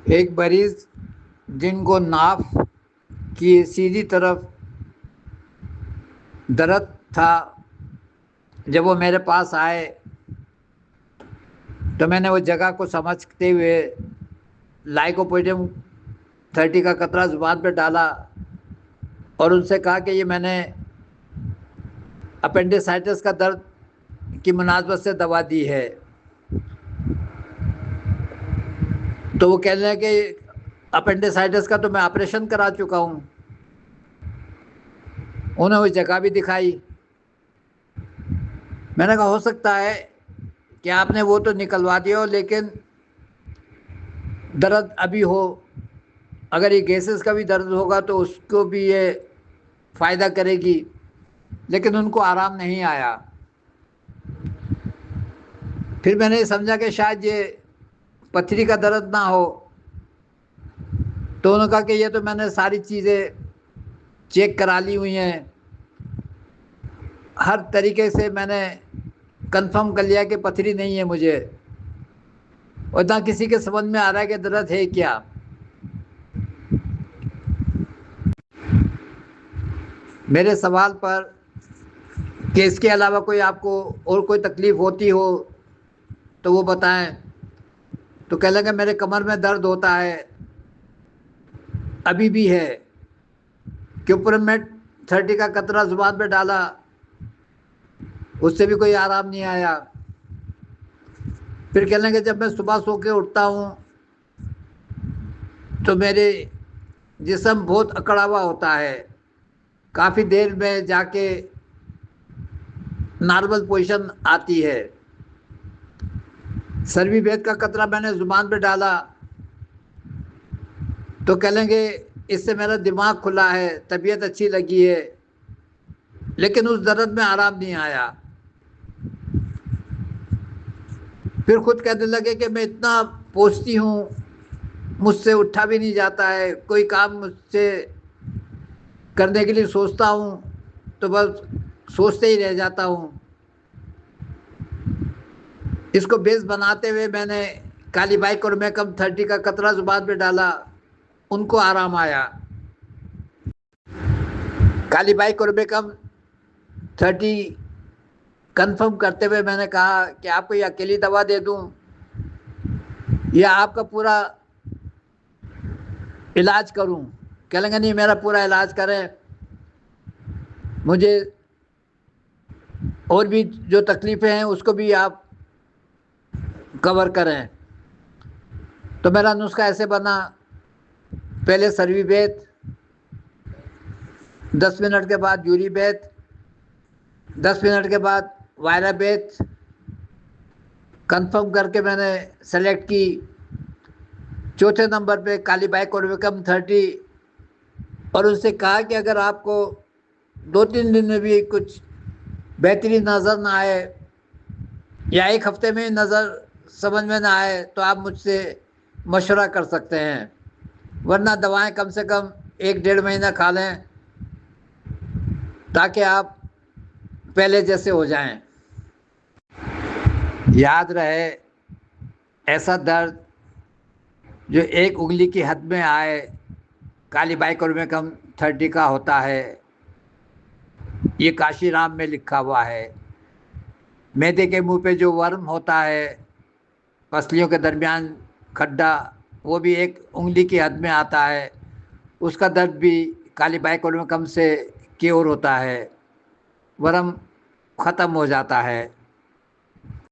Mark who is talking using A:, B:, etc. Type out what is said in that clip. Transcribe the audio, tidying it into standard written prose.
A: ایک مریض جن کو ناف کی سیدھی طرف درد تھا، جب وہ میرے پاس آئے تو میں نے وہ جگہ کو سمجھتے ہوئے لائکوپوڈیم 30 کا قطرہ زبان پہ ڈالا اور ان سے کہا کہ یہ میں نے اپینڈیسائٹس کا درد کی مناسبت سے دوا دی ہے۔ تو وہ کہنے لگے کہ اپینڈیسائٹس کا تو میں آپریشن کرا چکا ہوں۔ انہیں وہ جگہ بھی دکھائی۔ میں نے کہا ہو سکتا ہے کہ آپ نے وہ تو نکلوا دیا ہو لیکن درد ابھی ہو، اگر یہ گیسز کا بھی درد ہوگا تو اس کو بھی یہ فائدہ کرے گی، لیکن ان کو آرام نہیں آیا۔ پھر میں نے سمجھا کہ شاید یہ پتھری کا درد نہ ہو، تو انہوں نے کہا کہ یہ تو میں نے ساری چیزیں چیک کرا لی ہوئی ہیں، ہر طریقے سے میں نے کنفرم کر لیا کہ پتھری نہیں ہے مجھے، اور نہ کسی کے سمجھ میں آ رہا ہے کہ درد ہے کیا۔ میرے سوال پر کہ اس کے علاوہ کوئی آپ کو اور کوئی تکلیف ہوتی ہو تو وہ بتائیں، تو کہنے لگے میرے کمر میں درد ہوتا ہے، ابھی بھی ہے، کیوپرمیٹ 30 کا قطرہ زبان پہ ڈالا، اس سے بھی کوئی آرام نہیں آیا۔ پھر کہنے لگے جب میں صبح سو کے اٹھتا ہوں تو میرے جسم بہت اکڑا ہوا ہوتا ہے، کافی دیر میں جا کے نارمل پوزیشن آتی ہے۔ سروی بید کا قطرہ میں نے زبان پہ ڈالا تو کہہ لیں گے اس سے میرا دماغ کھلا ہے، طبیعت اچھی لگی ہے، لیکن اس درد میں آرام نہیں آیا۔ پھر خود کہنے لگے کہ میں اتنا پوچھتی ہوں، مجھ سے اٹھا بھی نہیں جاتا ہے، کوئی کام مجھ سے کرنے کے لیے سوچتا ہوں تو بس سوچتے ہی رہ جاتا ہوں۔ اس کو بیس بناتے ہوئے میں نے کالی بائی کورمیکم 30 کا قطرہ زبان پہ ڈالا، ان کو آرام آیا۔ کالی بائی کورمیکم 30 کنفرم کرتے ہوئے میں نے کہا کہ آپ کو یہ اکیلی دوا دے دوں یا آپ کا پورا علاج کروں؟ کہہ لیں گے نہیں میرا پورا علاج کریں، مجھے اور بھی جو تکلیفیں ہیں اس کو بھی آپ کور کریں۔ تو میرا نسخہ ایسے بنا، پہلے سروی بیت، 10 منٹ کے بعد یوری بیت، 10 منٹ کے بعد وائرا بیت، کنفرم کر کے میں نے سلیکٹ کی۔ چوتھے نمبر پہ کالی بائی کورمیکم 30، اور ان سے کہا کہ اگر آپ کو 2-3 دن میں بھی کچھ بہتری نظر نہ آئے یا ایک ہفتے میں نظر سمجھ میں نہ آئے تو آپ مجھ سے مشورہ کر سکتے ہیں، ورنہ دوائیں کم سے کم 1-1.5 مہینہ کھا لیں تاکہ آپ پہلے جیسے ہو جائیں۔ یاد رہے، ایسا درد جو ایک انگلی کی حد میں آئے کالی بائی کورمیکم 30 کا ہوتا ہے۔ یہ کاشی رام میں لکھا ہوا ہے۔ معدے کے منہ پہ جو ورم ہوتا ہے، پسلیوں کے درمیان کھڈا، وہ بھی ایک انگلی کی حد میں آتا ہے، اس کا درد بھی کالی بائی کورمیکم سے کیور ہوتا ہے، ورم ختم ہو جاتا ہے۔